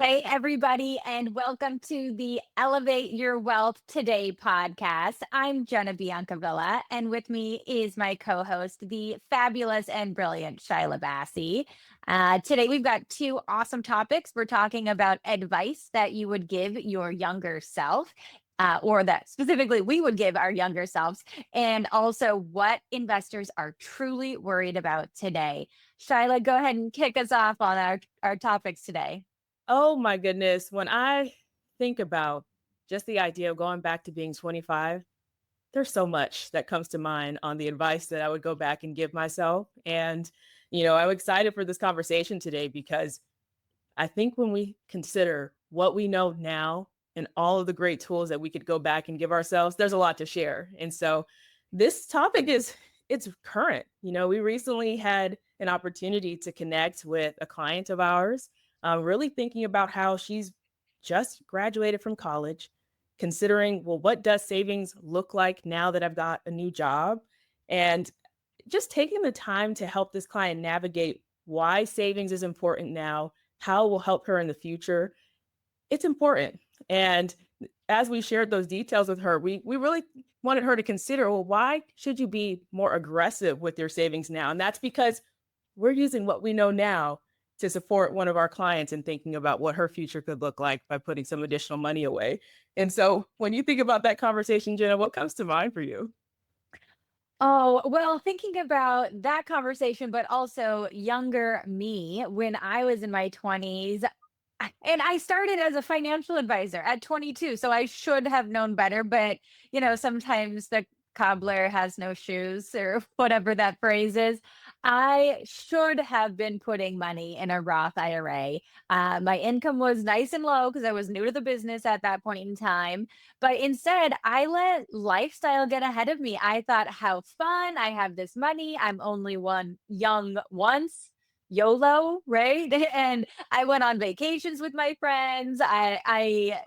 Hey, everybody, and welcome to the Elevate Your Wealth Today podcast. I'm Jenna Biancavilla, and with me is my co host, the fabulous and brilliant Shyla Bassey. Today, we've got two awesome topics. We're talking about advice that you would give your younger self. Or that specifically we would give our younger selves, and also what investors are truly worried about today. Shyla, go ahead and kick us off on our topics today. Oh my goodness. When I think about just the idea of going back to being 25, there's so much that comes to mind on the advice that I would go back and give myself. I'm excited for this conversation today because I think when we consider what we know now and all of the great tools that we could go back and give ourselves, there's a lot to share. And so this topic is it's current. We recently had an opportunity to connect with a client of ours, really thinking about how she's just graduated from college, considering, well, what does savings look like now that I've got a new job? And just taking the time to help this client navigate why savings is important now, how it will help her in the future. It's important. And as we shared those details with her, we really wanted her to consider, well, why should you be more aggressive with your savings now? And that's because we're using what we know now to support one of our clients in thinking about what her future could look like by putting some additional money away. And so when you think about that conversation, Jenna, what comes to mind for you? Oh, well, thinking about that conversation, but also younger me when I was in my 20s. And I started as a financial advisor at 22, so I should have known better. But, sometimes the cobbler has no shoes or whatever that phrase is. I should have been putting money in a Roth IRA. My income was nice and low because I was new to the business at that point in time. But instead, I let lifestyle get ahead of me. I thought, how fun. I have this money. I'm only one young once. YOLO, right? And I went on vacations with my friends. I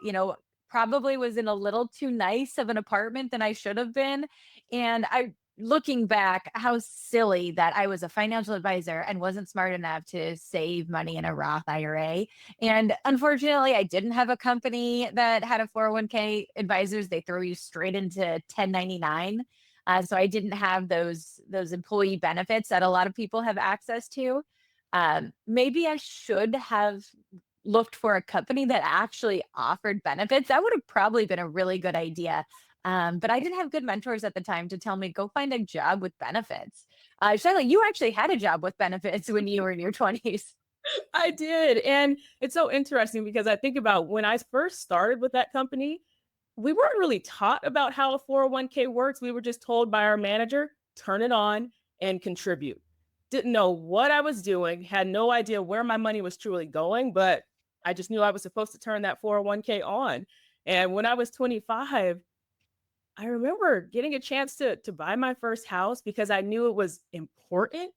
probably was in a little too nice of an apartment than I should have been. And looking back, how silly that I was a financial advisor and wasn't smart enough to save money in a Roth IRA. And unfortunately, I didn't have a company that had a 401k advisors. They throw you straight into 1099. So I didn't have those employee benefits that a lot of people have access to. Maybe I should have looked for a company that actually offered benefits. That would have probably been a really good idea. But I didn't have good mentors at the time to tell me, go find a job with benefits. Shyla, you actually had a job with benefits when you were in your 20s. I did. And it's so interesting because I think about when I first started with that company, we weren't really taught about how a 401k works. We were just told by our manager, turn it on and contribute. Didn't know what I was doing, had no idea where my money was truly going, but I just knew I was supposed to turn that 401k on. And when I was 25, I remember getting a chance to buy my first house because I knew it was important.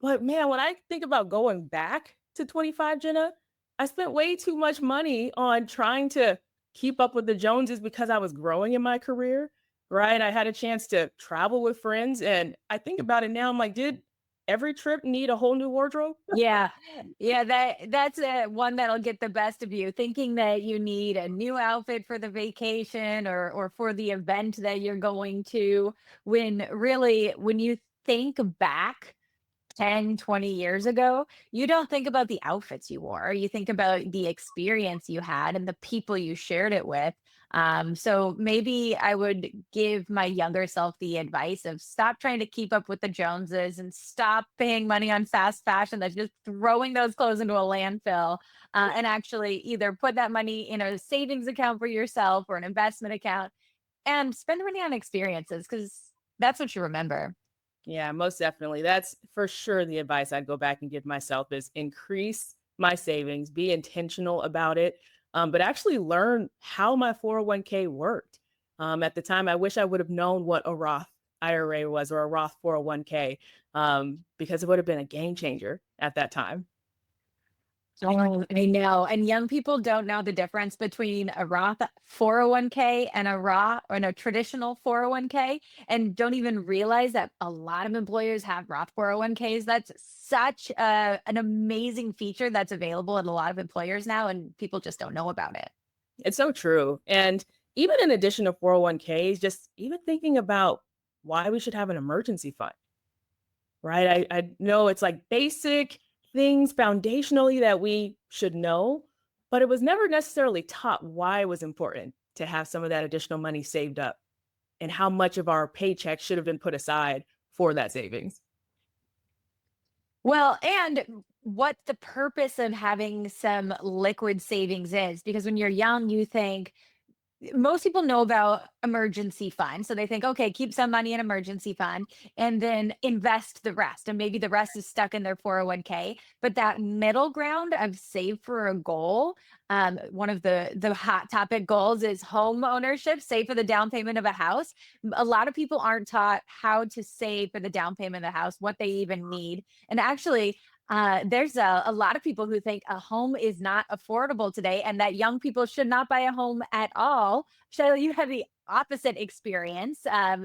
But man, when I think about going back to 25, Jenna, I spent way too much money on trying to keep up with the Joneses because I was growing in my career, right? I had a chance to travel with friends. And I think about it now, I'm like, did every trip need a whole new wardrobe? Yeah. Yeah, that's one that'll get the best of you, thinking that you need a new outfit for the vacation or for the event that you're going to, when really when you think back 10, 20 years ago, you don't think about the outfits you wore. You think about the experience you had and the people you shared it with. So maybe I would give my younger self the advice of stop trying to keep up with the Joneses and stop paying money on fast fashion that's just throwing those clothes into a landfill, and actually either put that money in a savings account for yourself or an investment account and spend the money on experiences because that's what you remember. Yeah, most definitely. That's for sure the advice I'd go back and give myself is increase my savings, be intentional about it, but actually learn how my 401k worked. At the time, I wish I would have known what a Roth IRA was or a Roth 401k, because it would have been a game changer at that time. Oh, I know. And young people don't know the difference between a Roth 401k and a Roth and a traditional 401k, and don't even realize that a lot of employers have Roth 401ks. That's such an amazing feature that's available at a lot of employers now, and people just don't know about it. It's so true. And even in addition to 401ks, just even thinking about why we should have an emergency fund, right? I know it's like basic things foundationally that we should know, but it was never necessarily taught why it was important to have some of that additional money saved up and how much of our paycheck should have been put aside for that savings. Well, and what the purpose of having some liquid savings is, because when you're young, you think, most people know about emergency fund. So they think, okay, keep some money in emergency fund and then invest the rest. And maybe the rest is stuck in their 401k. But that middle ground of save for a goal, one of the hot topic goals is home ownership, save for the down payment of a house. A lot of people aren't taught how to save for the down payment of the house, what they even need. And actually, there's a lot of people who think a home is not affordable today and that young people should not buy a home at all. So you had the opposite experience,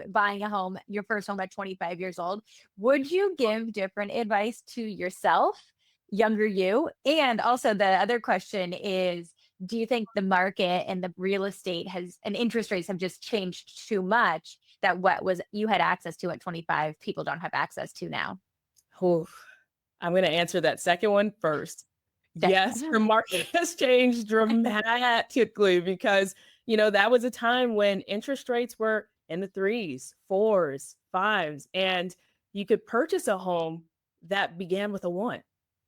buying a home, your first home at 25 years old. Would you give different advice to yourself, younger you? And also, the other question is, do you think the market and the real estate has and interest rates have just changed too much that what was you had access to at 25, people don't have access to now? Oof. I'm going to answer that second one first. Yes, the market has changed dramatically because, that was a time when interest rates were in the threes, fours, fives, and you could purchase a home that began with a one,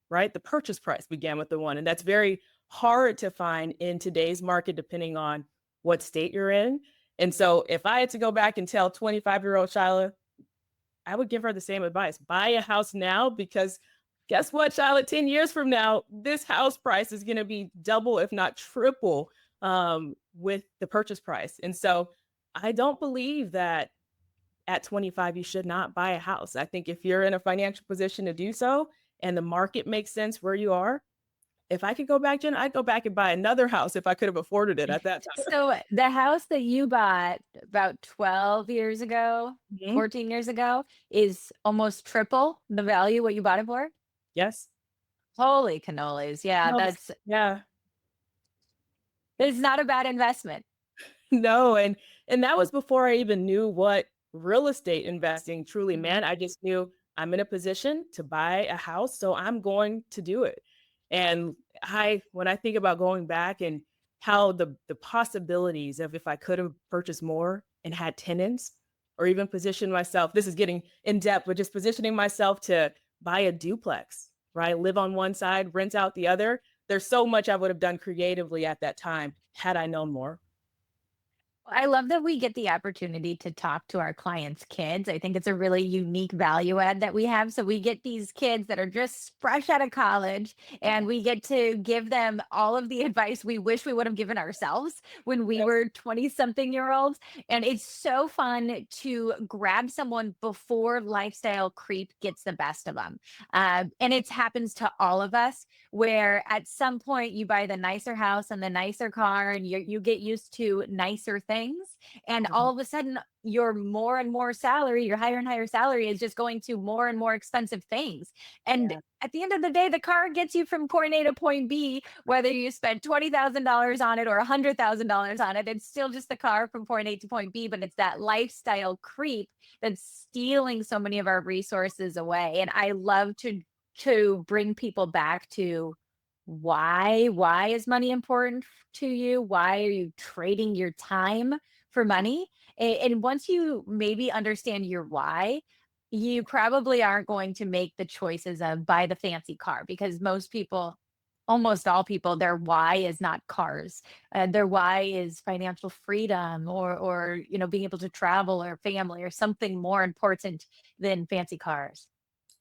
right? The purchase price began with the one. And that's very hard to find in today's market, depending on what state you're in. And so if I had to go back and tell 25-year-old Shyla, I would give her the same advice. Buy a house now because guess what, Charlotte? 10 years from now, this house price is going to be double, if not triple, with the purchase price. And so I don't believe that at 25, you should not buy a house. I think if you're in a financial position to do so and the market makes sense where you are, if I could go back, Jen, I'd go back and buy another house if I could have afforded it at that time. So the house that you bought about 12 years ago, Mhm. 14 years ago is almost triple the value what you bought it for? Yes. Holy cannolis. Yeah, No, yeah. it's not a bad investment. No, and that was before I even knew what real estate investing truly Mhm. meant. I just knew I'm in a position to buy a house, so I'm going to do it. And I when I think about going back and how the possibilities of if I could have purchased more and had tenants or even positioned myself, this is getting in depth, but just positioning myself to buy a duplex, right? Live on one side, rent out the other. There's so much I would have done creatively at that time had I known more. I love that we get the opportunity to talk to our clients' kids. I think it's a really unique value add that we have. So we get these kids that are just fresh out of college and we get to give them all of the advice we wish we would have given ourselves when we were 20 something year olds. And it's so fun to grab someone before lifestyle creep gets the best of them. And it happens to all of us where at some point you buy the nicer house and the nicer car and you get used to nicer things, and Mhm. all of a sudden your more and more salary, your higher and higher salary is just going to more and more expensive things. And Yeah. at the end of the day, the car gets you from point A to point B, whether you spend $20,000 on it or $100,000 on it. It's still just the car from point A to point B, but it's that lifestyle creep that's stealing so many of our resources away. And I love to bring people back to why is money important to you? Why are you trading your time for money? And once you maybe understand your why, you probably aren't going to make the choices of buy the fancy car, because most people, almost all people, their why is not cars. Their why is financial freedom, or being able to travel, or family, or something more important than fancy cars.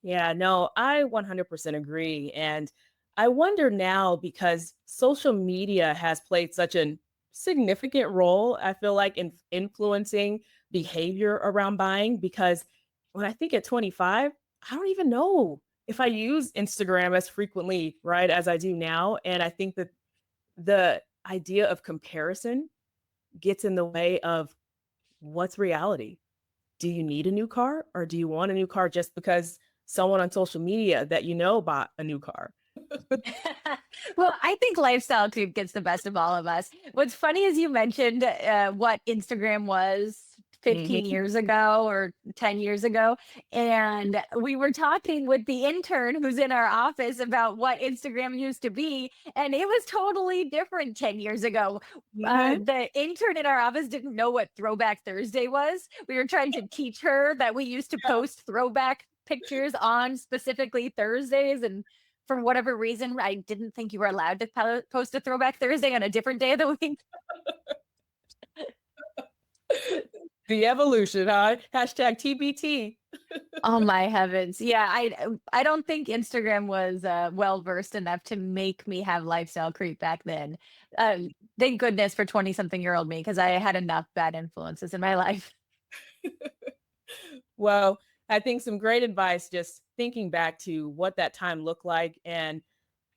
Yeah, no, I 100% agree. And I wonder now because social media has played such a significant role, I feel like, in influencing behavior around buying. Because when I think at 25, I don't even know if I use Instagram as frequently, right, as I do now, and I think that the idea of comparison gets in the way of what's reality. Do you need a new car or do you want a new car just because someone on social media that you know bought a new car? Well, I think lifestyle creep gets the best of all of us. What's funny is you mentioned what Instagram was 15 Mhm. years ago or 10 years ago. And we were talking with the intern who's in our office about what Instagram used to be. And it was totally different 10 years ago. Mhm. The intern in our office didn't know what Throwback Thursday was. We were trying to teach her that we used to post throwback pictures on specifically Thursdays. And for whatever reason, I didn't think you were allowed to post a Throwback Thursday on a different day of the week. The evolution, huh? Hashtag TBT. Oh my heavens. Yeah, I don't think Instagram was well versed enough to make me have lifestyle creep back then. Thank goodness for 20 something year old me because I had enough bad influences in my life. Well, I think some great advice just thinking back to what that time looked like. And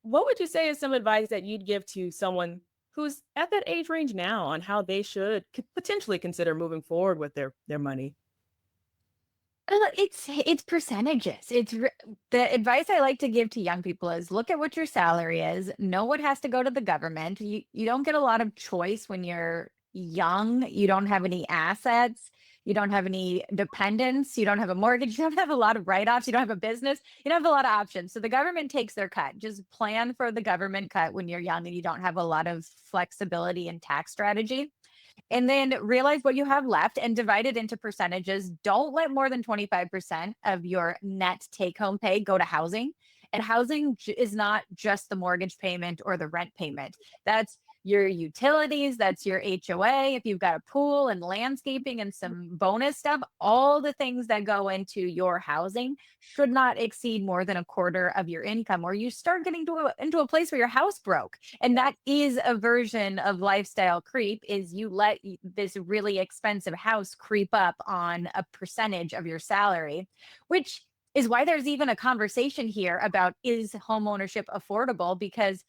what would you say is some advice that you'd give to someone who's at that age range now on how they should potentially consider moving forward with their money? It's percentages. The advice I like to give to young people is look at what your salary is, know what has to go to the government. You don't get a lot of choice when you're young. You don't have any assets. You don't have any dependents. You don't have a mortgage. You don't have a lot of write-offs. You don't have a business. You don't have a lot of options. So the government takes their cut. Just plan for the government cut when you're young and you don't have a lot of flexibility and tax strategy, and then realize what you have left and divide it into percentages. Don't let more than 25% of your net take home pay go to housing. And housing is not just the mortgage payment or the rent payment. That's your utilities, that's your HOA. If you've got a pool and landscaping and some bonus stuff, all the things that go into your housing should not exceed more than a quarter of your income, or you start getting into a place where your house broke. And that is a version of lifestyle creep, is you let this really expensive house creep up on a percentage of your salary, which is why there's even a conversation here about, is home ownership affordable? Because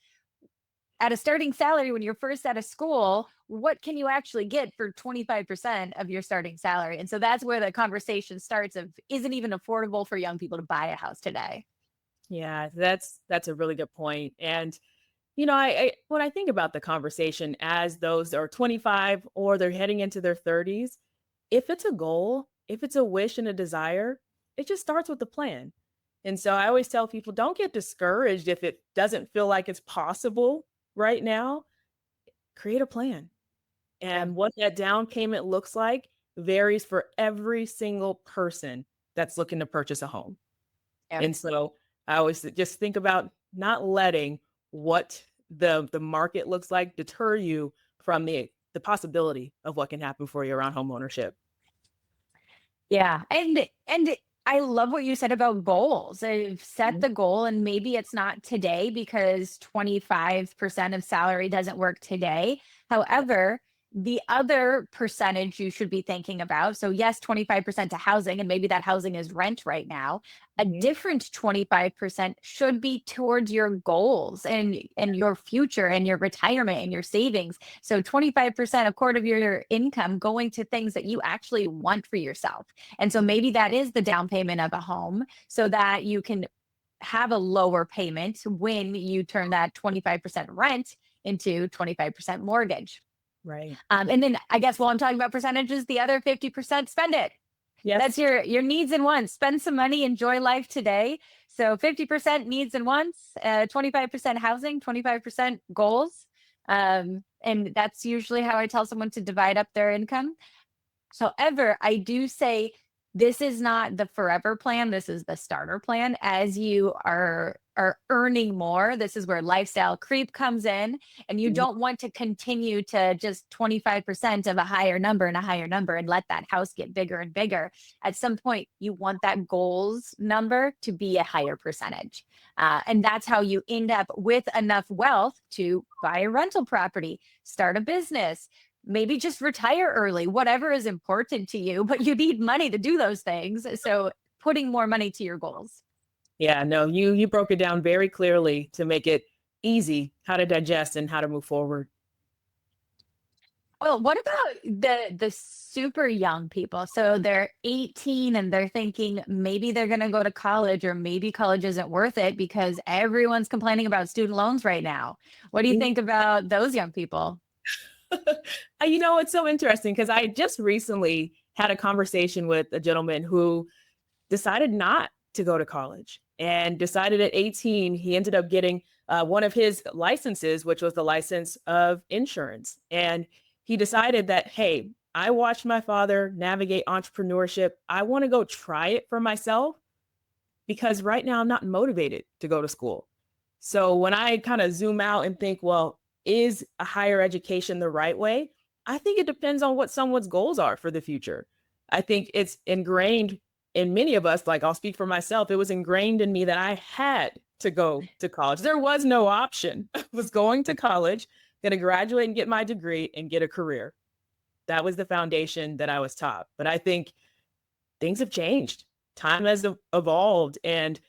at a starting salary, when you're first out of school, what can you actually get for 25% of your starting salary? And so that's where the conversation starts of, is it even affordable for young people to buy a house today? Yeah, that's a really good point. And I when I think about the conversation as those are 25 or they're heading into their 30s, if it's a goal, if it's a wish and a desire, it just starts with the plan. And so I always tell people don't get discouraged if it doesn't feel like it's possible right now. Create a plan. Yeah. And what that down payment looks like varies for every single person that's looking to purchase a home. Yeah. And so I always just think about not letting what the market looks like deter you from the possibility of what can happen for you around home ownership. Yeah. And I love what you said about goals. Set Mhm. the goal, and maybe it's not today because 25% of salary doesn't work today. However, the other percentage you should be thinking about. So yes, 25% to housing, and maybe that housing is rent right now. A Mhm. different 25% should be towards your goals and your future and your retirement and your savings. So 25%, a quarter of your income going to things that you actually want for yourself. And so maybe that is the down payment of a home so that you can have a lower payment when you turn that 25% rent into 25% mortgage. Right. And then I guess while I'm talking about percentages, the other 50%, spend it. That's Yes. your needs and wants. Spend some money, enjoy life today. So 50% needs and wants, 25% housing, 25% goals. And that's usually how I tell someone to divide up their income. However, I do say this is not the forever plan. This is the starter plan. As you are earning more, this is where lifestyle creep comes in, and you Mhm. don't want to continue to just 25% of a higher number and a higher number and let that house get bigger and bigger. At some point, you want that goals number to be a higher percentage. And that's how you end up with enough wealth to buy a rental property, start a business, maybe just retire early, whatever is important to you, but you need money to do those things. So putting more money to your goals. Yeah, no, you broke it down very clearly to make it easy how to digest and how to move forward. Well, what about the super young people? So they're 18 and they're thinking maybe they're going to go to college, or maybe college isn't worth it because everyone's complaining about student loans right now. What do you think about those young people? It's so interesting because I just recently had a conversation with a gentleman who decided not to go to college and decided at 18, he ended up getting one of his licenses, which was the license of insurance. And he decided that, hey, I watched my father navigate entrepreneurship. I want to go try it for myself because right now I'm not motivated to go to school. So when I kind of zoom out and think, well, is a higher education the right way? I think it depends on what someone's goals are for the future. I think it's ingrained in many of us, like I'll speak for myself, it was ingrained in me that I had to go to college. There was no option. I was going to college, going to graduate and get my degree and get a career. That was the foundation that I was taught. But I think things have changed. Time has evolved. And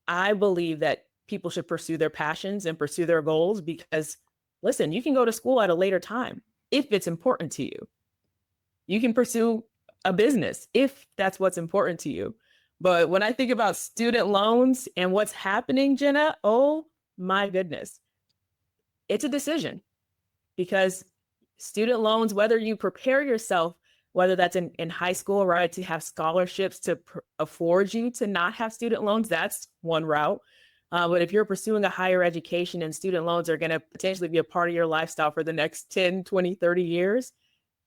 I believe that people should pursue their passions and pursue their goals because, listen, you can go to school at a later time if it's important to you. You can pursue a business if that's what's important to you. But when I think about student loans and what's happening, Jenna, oh my goodness, it's a decision because student loans, whether you prepare yourself, whether that's in high school, right, to have scholarships to afford you to not have student loans, that's one route. But if you're pursuing a higher education and student loans are going to potentially be a part of your lifestyle for the next 10, 20, 30 years,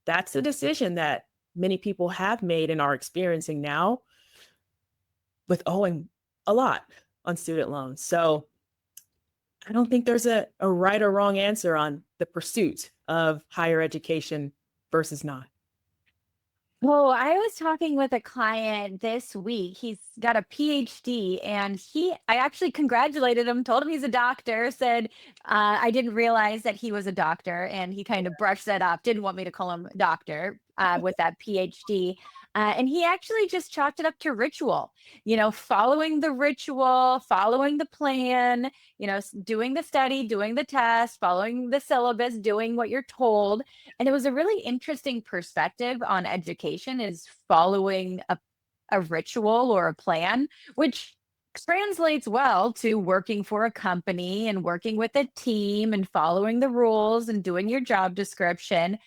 that's a decision that many people have made and are experiencing now with owing a lot on student loans. So I don't think there's a right or wrong answer on the pursuit of higher education versus not. Well, I was talking with a client this week. He's got a PhD, and I actually congratulated him, told him he's a doctor, said I didn't realize that he was a doctor, and he kind of brushed that off, didn't want me to call him doctor with that PhD. And he actually just chalked it up to ritual, following the ritual, following the plan, doing the study, doing the test, following the syllabus, doing what you're told. And it was a really interesting perspective on education, is following a ritual or a plan, which translates well to working for a company and working with a team and following the rules and doing your job description.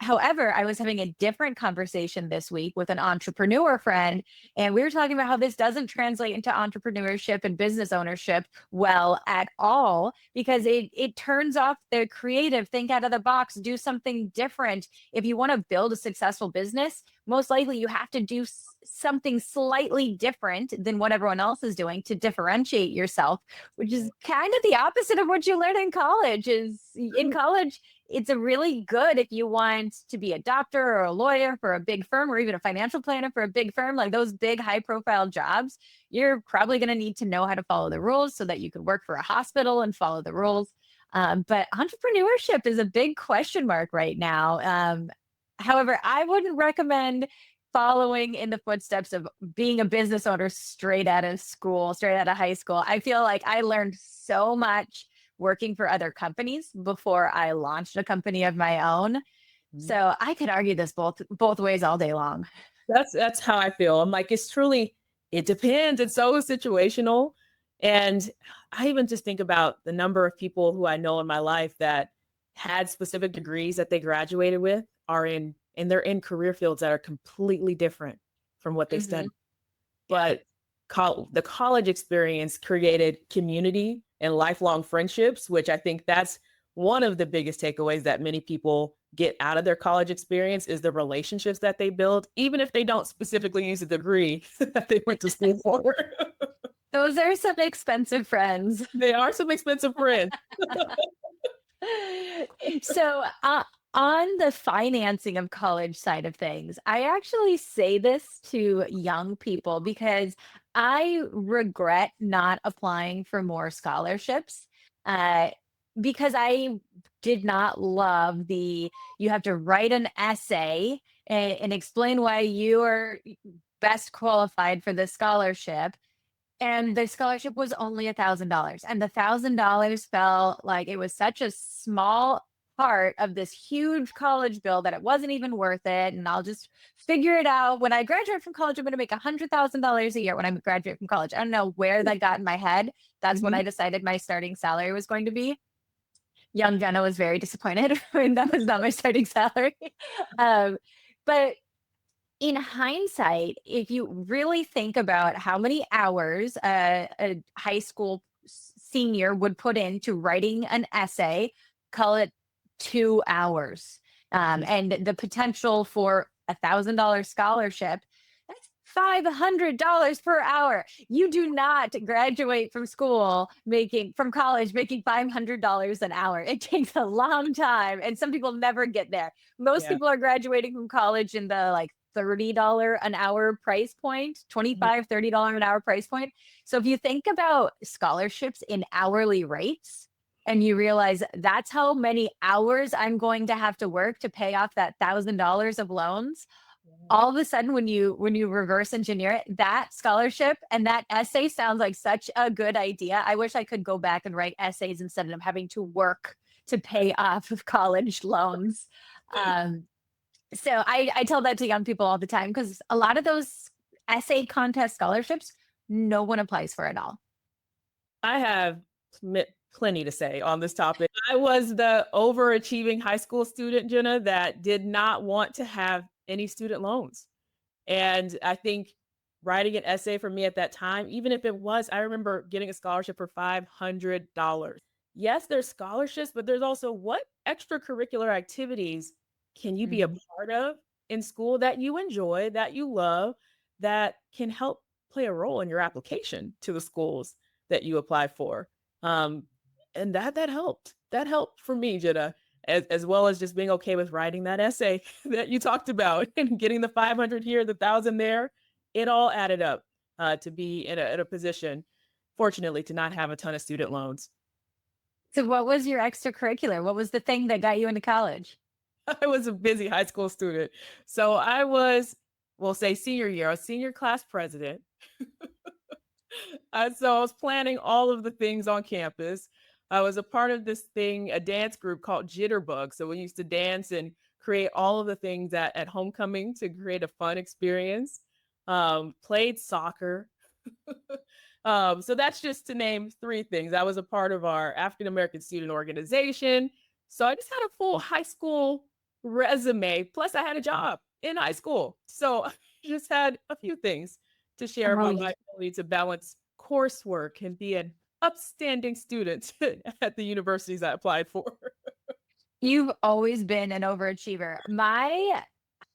However, I was having a different conversation this week with an entrepreneur friend, and we were talking about how this doesn't translate into entrepreneurship and business ownership well at all, because it turns off the creative, think out of the box, do something different. If you want to build a successful business, most likely you have to do something slightly different than what everyone else is doing to differentiate yourself, which is kind of the opposite of what you learn in college. Is in college, it's a really good if you want to be a doctor or a lawyer for a big firm, or even a financial planner for a big firm, like those big high profile jobs. You're probably going to need to know how to follow the rules so that you could work for a hospital and follow the rules. But entrepreneurship is a big question mark right now. However, I wouldn't recommend following in the footsteps of being a business owner straight out of school, straight out of high school. I feel like I learned so much working for other companies before I launched a company of my own. Mhm. So I could argue this both ways all day long. That's how I feel. I'm like, it's truly, it depends. It's so situational. And I even just think about the number of people who I know in my life that had specific degrees that they graduated with are in and they're in career fields that are completely different from what they Hmm. studied. Yeah. But the college experience created community and lifelong friendships, which I think that's one of the biggest takeaways that many people get out of their college experience is the relationships that they build, even if they don't specifically use a degree that they went to school for. Those are some expensive friends. They are some expensive friends. So, on the financing of college side of things, I actually say this to young people because I regret not applying for more scholarships. Uh, because I did not love you have to write an essay and explain why you are best qualified for the scholarship. and the scholarship was only $1,000, and the $1,000 felt like it was such a small part of this huge college bill that it wasn't even worth it. And I'll just figure it out when I graduate from college. I'm going to make $100,000 a year when I graduate from college. I don't know where that got in my head. That's when Mhm. I decided my starting salary was going to be. Young Jenna was very disappointed when that was not my starting salary. um, but in hindsight, if you really think about how many hours a high school senior would put into writing an essay, call it 2 hours, and the potential for $1,000 scholarship, that's $500 per hour. You do not graduate from school making from college making $500 an hour. It takes a long time, and some people never get there. Most Yeah. people are graduating from college in the like $30 an hour price point, Mhm. 25, $30 an hour price point. So if you think about scholarships in hourly rates and you realize that's how many hours I'm going to have to work to pay off that $1,000 of loans, Yeah. all of a sudden when you reverse engineer it, that scholarship and that essay sounds like such a good idea. I wish I could go back and write essays instead of having to work to pay off of college loans. Um, so I tell that to young people all the time because a lot of those essay contest scholarships, no one applies for at all. I have plenty to say on this topic. I was the overachieving high school student, Jenna, that did not want to have any student loans. And I think writing an essay for me at that time, even if it was, I remember getting a scholarship for $500. Yes, there's scholarships, but there's also what extracurricular activities can you be a Mhm. part of in school that you enjoy, that you love, that can help play a role in your application to the schools that you apply for. Um, and that helped. That helped for me, Jenna, as well as just being okay with writing that essay that you talked about and getting the 500 here, the 1,000 there. It all added up to be in a position, fortunately, to not have a ton of student loans. So what was your extracurricular? What was the thing that got you into college? I was a busy high school student. So I was, we'll say senior year, I was senior class president. So I was planning all of the things on campus. I was a part of this thing, a dance group called Jitterbug. So we used to dance and create all of the things at homecoming to create a fun experience. Played soccer. So that's just to name three things. I was a part of our African American student organization. So I just had a full high school resume. Plus, I had a job in high school. So I just had a few things to share Oh, about my ability to balance coursework and be an upstanding student at the universities I applied for. you've always been an overachiever. My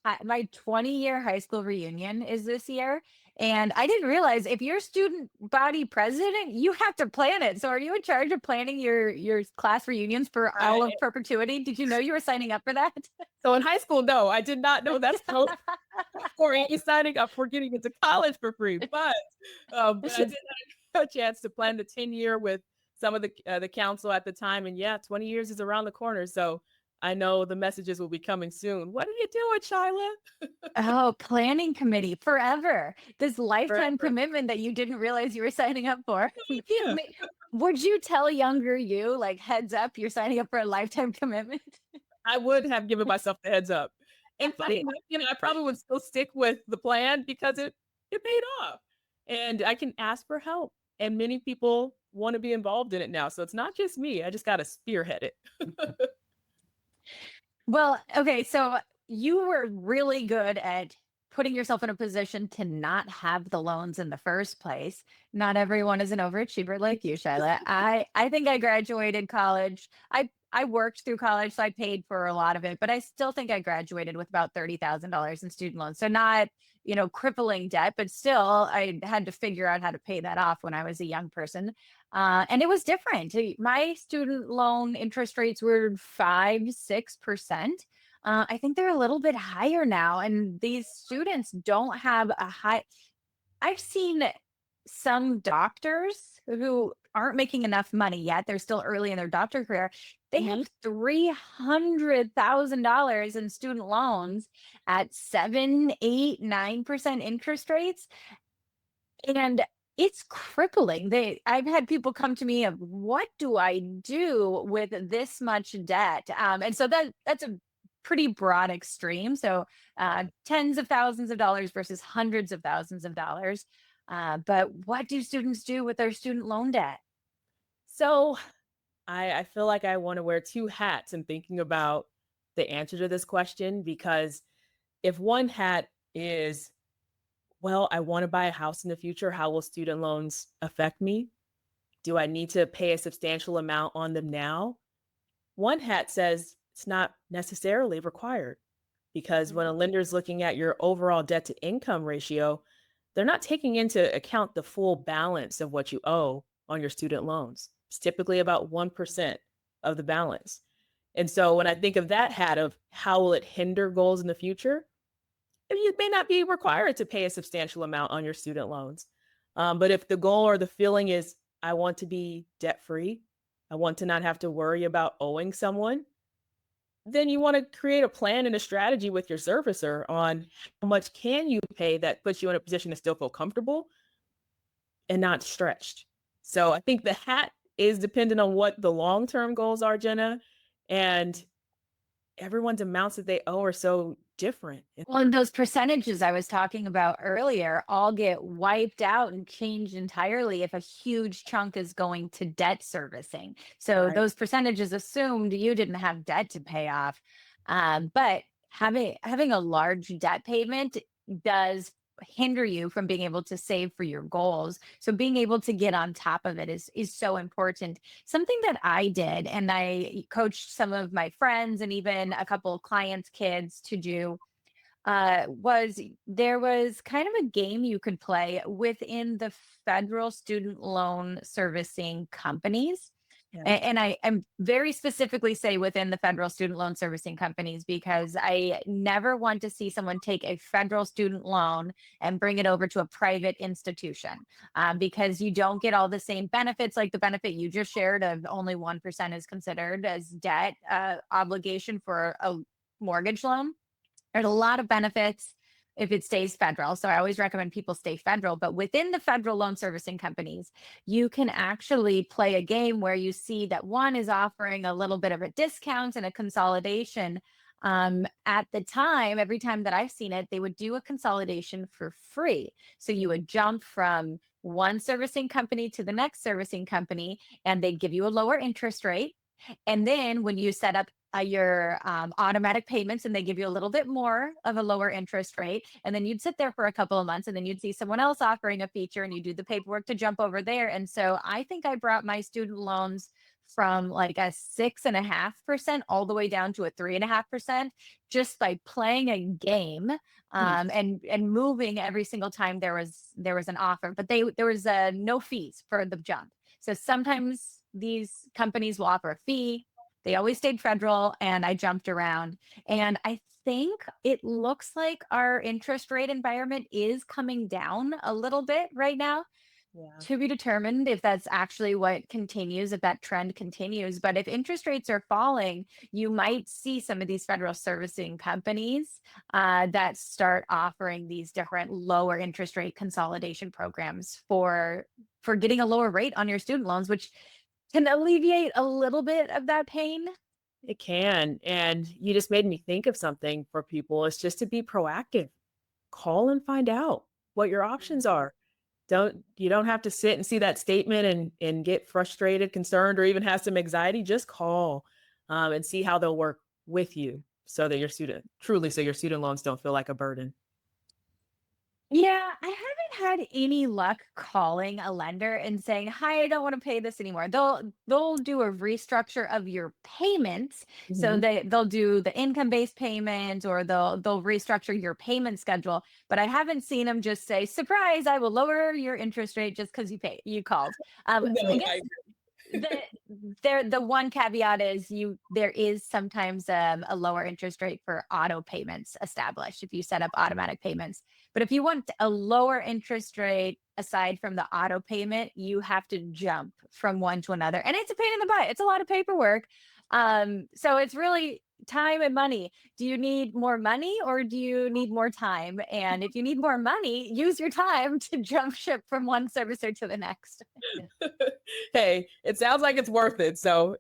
20-year high school reunion is this year, and I didn't realize if you're student body president, you have to plan it. So are you in charge of planning your class reunions for all of perpetuity? Did you know you were signing up for that? So in high school, no, I did not know that's how for you signing up for getting into college for free. But I did have a chance to plan the 10-year with some of the council at the time, and yeah, 20 years is around the corner. So I know the messages will be coming soon. What are you doing, Shyla? Oh, planning committee forever. This lifetime Forever. commitment that you didn't realize you were signing up for. Yeah, Would you tell younger you, like, heads up, you're signing up for a lifetime commitment? I would have given myself the heads up. And funny enough, I probably would still stick with the plan because it paid off. And I can ask for help. And many people want to be involved in it now. So it's not just me. I just got to spearhead it. Well, okay, so you were really good at putting yourself in a position to not have the loans in the first place. Not everyone is an overachiever like you, Shyla. I think I graduated college. I worked through college, so I paid for a lot of it, but I still think I graduated with about $30,000 in student loans. So not, crippling debt, but still I had to figure out how to pay that off when I was a young person. And it was different. My student loan interest rates were 5, 6%. I think they're a little bit higher now. And these students don't have a high. I've seen some doctors who aren't making enough money yet. They're still early in their doctor career. They have Mhm. $300,000 in student loans at 7, 8, 9% interest rates. And it's crippling. I've had people come to me of what do I do with this much debt? And so that's a pretty broad extreme. So tens of thousands of dollars versus hundreds of thousands of dollars. But what do students do with their student loan debt? So I feel like I want to wear two hats in thinking about the answer to this question because if one hat is, well, I want to buy a house in the future, how will student loans affect me? Do I need to pay a substantial amount on them now? One hat says it's not necessarily required because when a lender is looking at your overall debt to income ratio, they're not taking into account the full balance of what you owe on your student loans. It's typically about 1% of the balance. And so when I think of that hat of how will it hinder goals in the future, you may not be required to pay a substantial amount on your student loans. But if the goal or the feeling is, I want to be debt free, I want to not have to worry about owing someone, then you want to create a plan and a strategy with your servicer on how much can you pay that puts you in a position to still feel comfortable and not stretched. So I think the hat is dependent on what the long-term goals are, Jenna, and everyone's amounts that they owe are so different. Well, and those percentages I was talking about earlier all get wiped out and changed entirely if a huge chunk is going to debt servicing. So Right. those percentages assumed you didn't have debt to pay off. But having a large debt payment does hinder you from being able to save for your goals. So being able to get on top of it is so important. Something that I did, and I coached some of my friends and even a couple of clients' kids to do, was there was kind of a game you could play within the federal student loan servicing companies. Yeah. And I am very specifically say within the federal student loan servicing companies because I never want to see someone take a federal student loan and bring it over to a private institution, because you don't get all the same benefits, like the benefit you just shared of only 1% is considered as debt obligation for a mortgage loan. There's a lot of benefits if it stays federal. So I always recommend people stay federal. But within the federal loan servicing companies, you can actually play a game where you see that one is offering a little bit of a discount and a consolidation. At the time, every time that I've seen it, they would do a consolidation for free. So you would jump from one servicing company to the next servicing company, and they'd give you a lower interest rate. And then when you set up your automatic payments and they give you a little bit more of a lower interest rate, and then you'd sit there for a couple of months and then you'd see someone else offering a feature and you do the paperwork to jump over there. And so I think I brought my student loans from like a 6.5% all the way down to a 3.5% just by playing a game, and moving every single time there was an offer. But there was no fees for the jump. So sometimes these companies will offer a fee. They always stayed federal, and I jumped around. And I think it looks like our interest rate environment is coming down a little bit right now, Yeah. to be determined if that's actually what continues, if that trend continues. But if interest rates are falling, you might see some of these federal servicing companies that start offering these different lower interest rate consolidation programs for getting a lower rate on your student loans, which can alleviate a little bit of that pain. It can. And you just made me think of something for people. It's just to be proactive. Call and find out what your options are. You don't have to sit and see that statement and get frustrated, concerned, or even have some anxiety. Just call and see how they'll work with you so that so your student loans don't feel like a burden. Yeah, I haven't had any luck calling a lender and saying, "Hi, I don't want to pay this anymore." They'll do a restructure of your payments. So Mhm. they'll do the income-based payment, or they'll restructure your payment schedule. But I haven't seen them just say, "Surprise, I will lower your interest rate just because you called." I No, guess the the one caveat is there is sometimes a lower interest rate for auto payments established if you set up automatic payments. But if you want a lower interest rate aside from the auto payment, you have to jump from one to another, and it's a pain in the butt. It's a lot of paperwork. So it's really time and money. Do you need more money or do you need more time? And if you need more money, use your time to jump ship from one servicer to the next. Hey, it sounds like it's worth it. So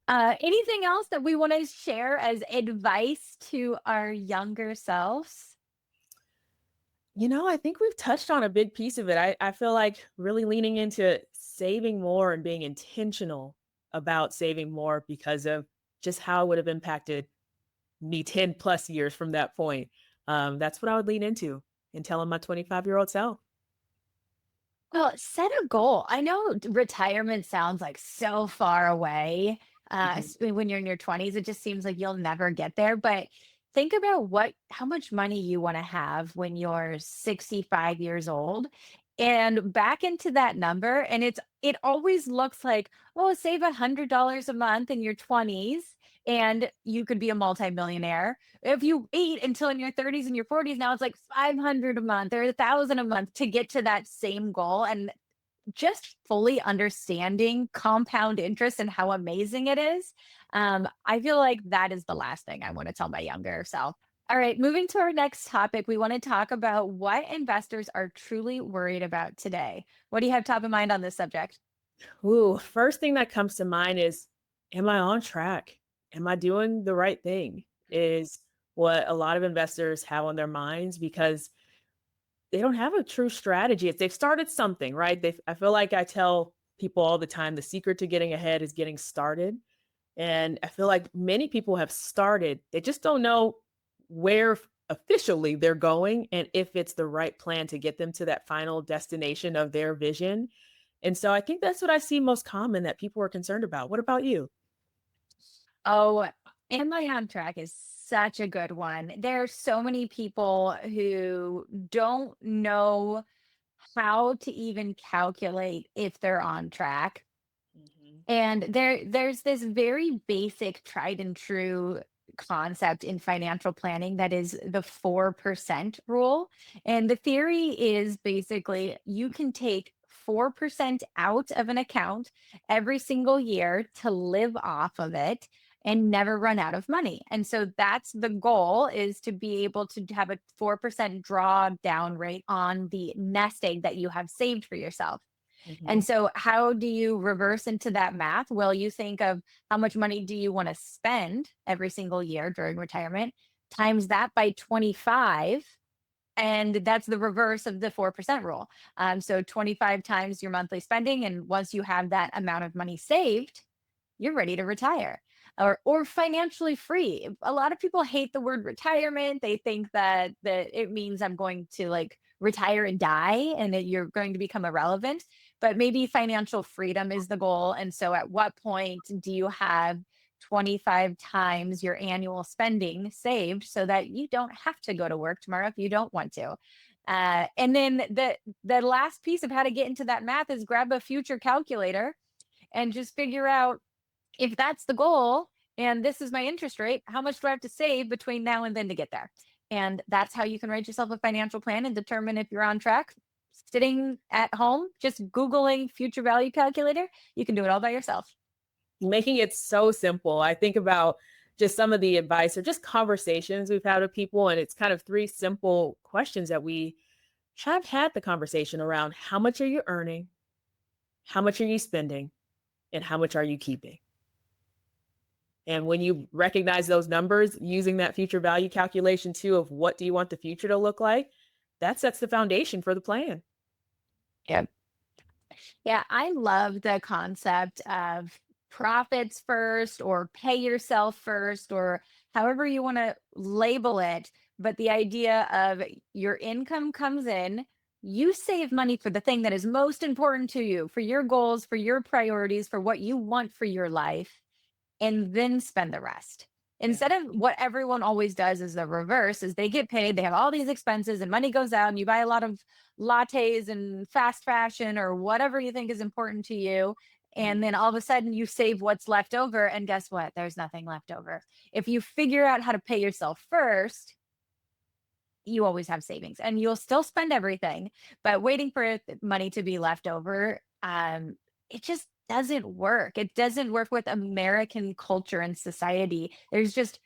Anything else that we want to share as advice to our younger selves? I think we've touched on a big piece of it. I feel like really leaning into saving more and being intentional about saving more because of just how it would have impacted me 10 plus years from that point. That's what I would lean into and telling my 25-year-old self. Well, set a goal. I know retirement sounds like so far away. Mhm. When you're in your 20s, it just seems like you'll never get there. But think about how much money you want to have when you're 65 years old and back into that number. And it always looks like, oh, save $100 a month in your 20s and you could be a multimillionaire. If you ate until in your 30s and your 40s, now it's like 500 a month or 1,000 a month to get to that same goal. And just fully understanding compound interest and how amazing it is. I feel like that is the last thing I want to tell my younger self. All right, moving to our next topic, we want to talk about what investors are truly worried about today. What do you have top of mind on this subject? Ooh, first thing that comes to mind is, am I on track? Am I doing the right thing? Is what a lot of investors have on their minds because they don't have a true strategy. If they've started something, right? I feel like I tell people all the time the secret to getting ahead is getting started. And I feel like many people have started, they just don't know where officially they're going and if it's the right plan to get them to that final destination of their vision. And so I think that's what I see most common that people are concerned about. What about you? Oh, Am I on track is such a good one. There are so many people who don't know how to even calculate if they're on track. Mhm. And there's this very basic tried and true concept in financial planning that is the 4% rule. And the theory is basically you can take 4% out of an account every single year to live off of it and never run out of money. And so that's the goal, is to be able to have a 4% drawdown rate on the nest egg that you have saved for yourself. And Mhm. so, how do you reverse into that math? Well, you think of how much money do you want to spend every single year during retirement, times that by 25. And that's the reverse of the 4% rule. So, 25 times your monthly spending. And once you have that amount of money saved, you're ready to retire or financially free. A lot of people hate the word retirement. They think that it means I'm going to like retire and die and that you're going to become irrelevant. But maybe financial freedom is the goal. And so at what point do you have 25 times your annual spending saved so that you don't have to go to work tomorrow if you don't want to? And then the last piece of how to get into that math is grab a future calculator and just figure out, if that's the goal and this is my interest rate, how much do I have to save between now and then to get there? And that's how you can write yourself a financial plan and determine if you're on track. Sitting at home, just Googling future value calculator, you can do it all by yourself. Making it so simple. I think about just some of the advice or just conversations we've had with people, and it's kind of three simple questions that we have had the conversation around: how much are you earning? How much are you spending? And how much are you keeping? And when you recognize those numbers using that future value calculation too of what do you want the future to look like, that sets the foundation for the plan. Yeah. Yeah, I love the concept of profits first or pay yourself first or however you want to label it. But the idea of your income comes in, you save money for the thing that is most important to you, for your goals, for your priorities, for what you want for your life, and then spend the rest. Yeah. Instead of what everyone always does is the reverse, is they get paid, they have all these expenses and money goes out and you buy a lot of lattes and fast fashion or whatever you think is important to you. Mhm. And then all of a sudden you save what's left over. And guess what? There's nothing left over. If you figure out how to pay yourself first, you always have savings and you'll still spend everything, but waiting for money to be left over, it just doesn't work. It doesn't work with American culture and society. There's just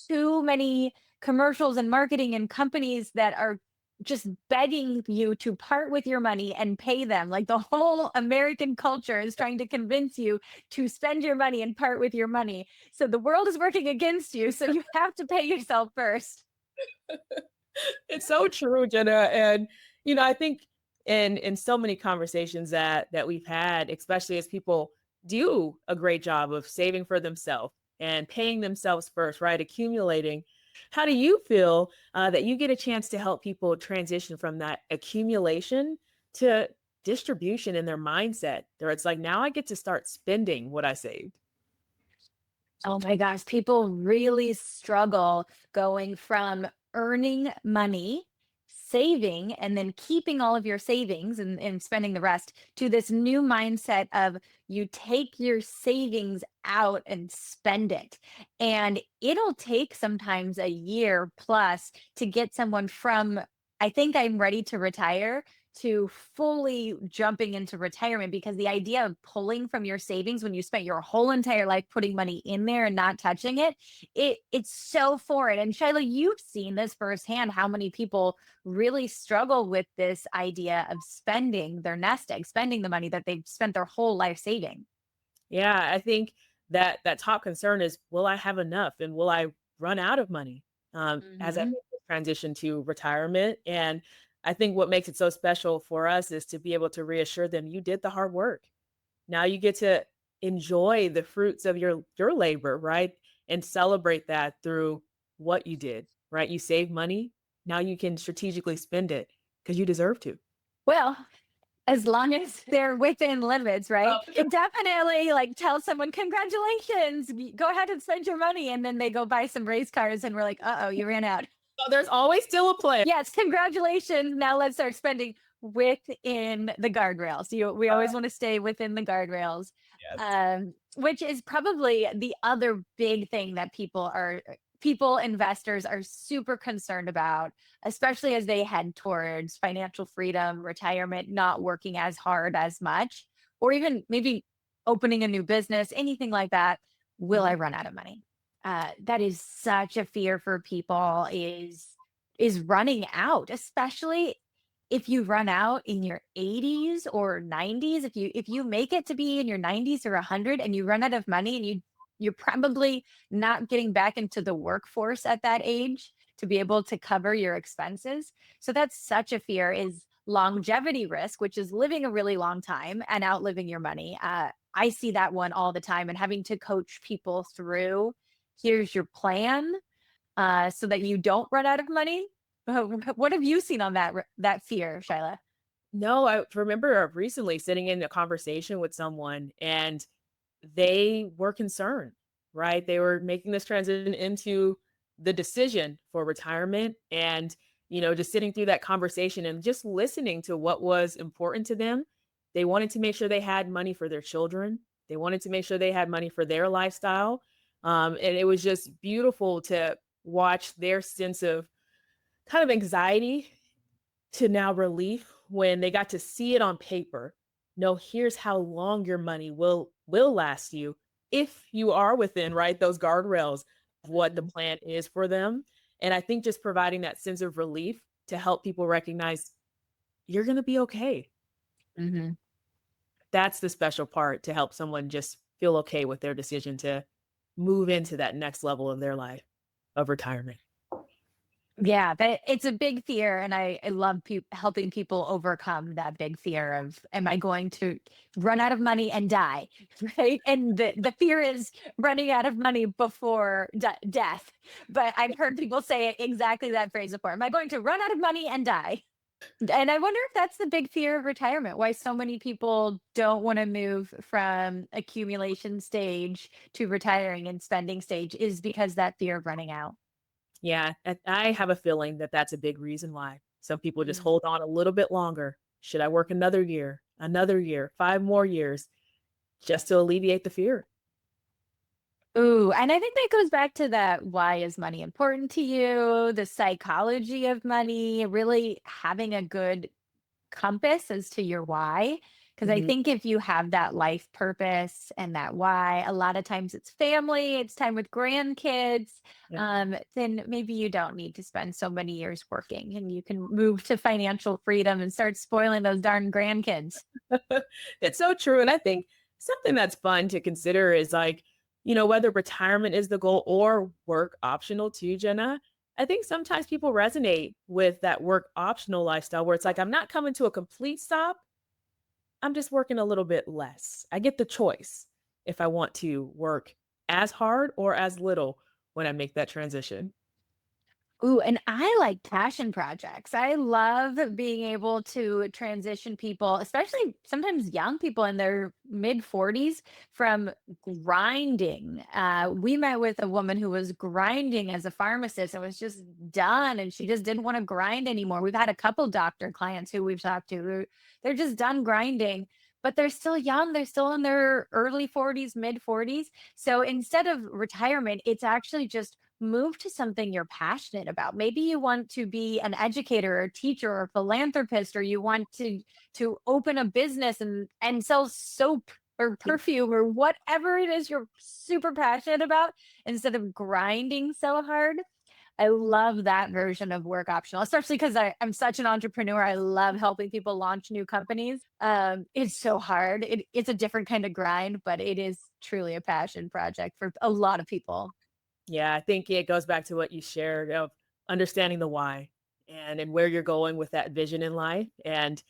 too many commercials and marketing and companies that are just begging you to part with your money and pay them. Like the whole American culture is trying to convince you to spend your money and part with your money. So the world is working against you. So you have to pay yourself first. It's so true, Jenna. And I think in so many conversations that we've had, especially as people do a great job of saving for themselves and paying themselves first, right? Accumulating. How do you feel that you get a chance to help people transition from that accumulation to distribution in their mindset? There, it's like now I get to start spending what I saved. Oh my gosh, people really struggle going from earning money, saving, and then keeping all of your savings and spending the rest to this new mindset of you take your savings out and spend it. And it'll take sometimes a year plus to get someone from, I think I'm ready to retire, to fully jumping into retirement, because the idea of pulling from your savings when you spent your whole entire life putting money in there and not touching it, it's so foreign. And Shiloh, you've seen this firsthand, how many people really struggle with this idea of spending their nest egg, spending the money that they've spent their whole life saving. Yeah, I think that top concern is, will I have enough and will I run out of money as I make Hmm. this transition to retirement? And I think what makes it so special for us is to be able to reassure them you did the hard work. Now you get to enjoy the fruits of your labor, right? And celebrate that through what you did, right? You save money. Now you can strategically spend it because you deserve to. Well, as long as they're within limits, right? And definitely like tell someone, congratulations, go ahead and spend your money. And then they go buy some race cars and we're like, uh oh, you ran out. So there's always still a plan. Yes, congratulations. Now let's start spending within the guardrails. We always want to stay within the guardrails, Yes. which is probably the other big thing that people, investors are super concerned about, especially as they head towards financial freedom, retirement, not working as hard as much, or even maybe opening a new business, anything like that. Will I run out of money? That is such a fear for people, is running out, especially if you run out in your 80s or 90s. If you make it to be in your 90s or 100 and you run out of money, and you're probably not getting back into the workforce at that age to be able to cover your expenses. So that's such a fear, is longevity risk, which is living a really long time and outliving your money. I see that one all the time, and having to coach people through, here's your plan, so that you don't run out of money. What have you seen on that fear, Shyla? No, I remember recently sitting in a conversation with someone and they were concerned, right? They were making this transition into the decision for retirement and, just sitting through that conversation and just listening to what was important to them. They wanted to make sure they had money for their children. They wanted to make sure they had money for their lifestyle. And it was just beautiful to watch their sense of kind of anxiety to now relief when they got to see it on paper. No, here's how long your money will last you if you are within, right, those guardrails of what the plan is for them. And I think just providing that sense of relief to help people recognize you're going to be okay. Mhm. That's the special part, to help someone just feel okay with their decision to move into that next level of their life of retirement. Yeah, that it's a big fear, and I love helping people overcome that big fear of, am I going to run out of money and die? Right? And the fear is running out of money before death. But I've heard people say exactly that phrase before. Am I going to run out of money and die? And I wonder if that's the big fear of retirement, why so many people don't want to move from accumulation stage to retiring and spending stage, is because that fear of running out. Yeah, and I have a feeling that that's a big reason why some people just Mm. hold on a little bit longer. Should I work another year, 5 more years, just to alleviate the fear? Ooh, and I think that goes back to that, why is money important to you? The psychology of money, really having a good compass as to your why. Because I Mhm. think if you have that life purpose and that why, a lot of times it's family, it's time with grandkids, Yeah. then maybe you don't need to spend so many years working and you can move to financial freedom and start spoiling those darn grandkids. It's so true. And I think something that's fun to consider is like, whether retirement is the goal or work optional too, Jenna. I think sometimes people resonate with that work optional lifestyle where it's like, I'm not coming to a complete stop. I'm just working a little bit less. I get the choice if I want to work as hard or as little when I make that transition. Ooh, and I like passion projects. I love being able to transition people, especially sometimes young people in their mid 40s, from grinding. We met with a woman who was grinding as a pharmacist and was just done, and she just didn't want to grind anymore. We've had a couple doctor clients who we've talked to, they're just done grinding. But they're still young. They're still in their early 40s, mid 40s. So instead of retirement, it's actually just move to something you're passionate about. Maybe you want to be an educator or teacher or philanthropist, or you want to open a business and sell soap or Yeah. perfume or whatever it is you're super passionate about instead of grinding so hard. I love that version of work optional, especially because I'm such an entrepreneur. I love helping people launch new companies. It's so hard. It's a different kind of grind, but it is truly a passion project for a lot of people. Yeah, I think it goes back to what you shared of understanding the why and where you're going with that vision in life. And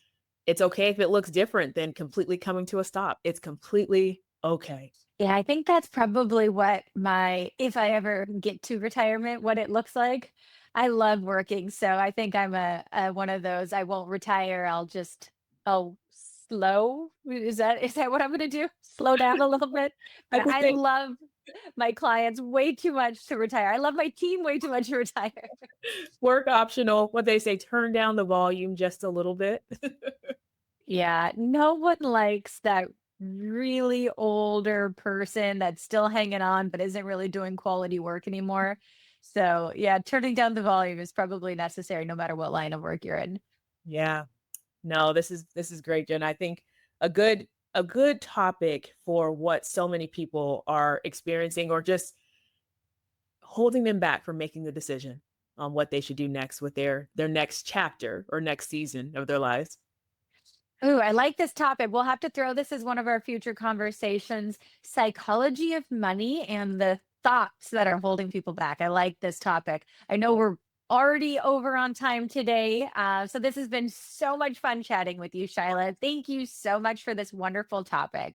it's okay if it looks different than completely coming to a stop. It's completely okay. Yeah, I think that's probably what if I ever get to retirement, what it looks like. I love working, so I think I'm a one of those. I won't retire. I'll is that what I'm gonna do? Slow down a little bit. I But just I think love my clients way too much to retire. I love my team way too much to retire. work optional, what they say, turn down the volume just a little bit. Yeah, no one likes that really older person that's still hanging on but isn't really doing quality work anymore. So, yeah, turning down the volume is probably necessary no matter what line of work you're in. Yeah. No, this is great, Jen. I think a good topic for what so many people are experiencing or just holding them back from making the decision on what they should do next with their next chapter or next season of their lives. Ooh, I like this topic. We'll have to throw this as one of our future conversations. Psychology of money and the thoughts that are holding people back. I like this topic. I know we're already over on time today. So this has been so much fun chatting with you, Shyla. Thank you so much for this wonderful topic.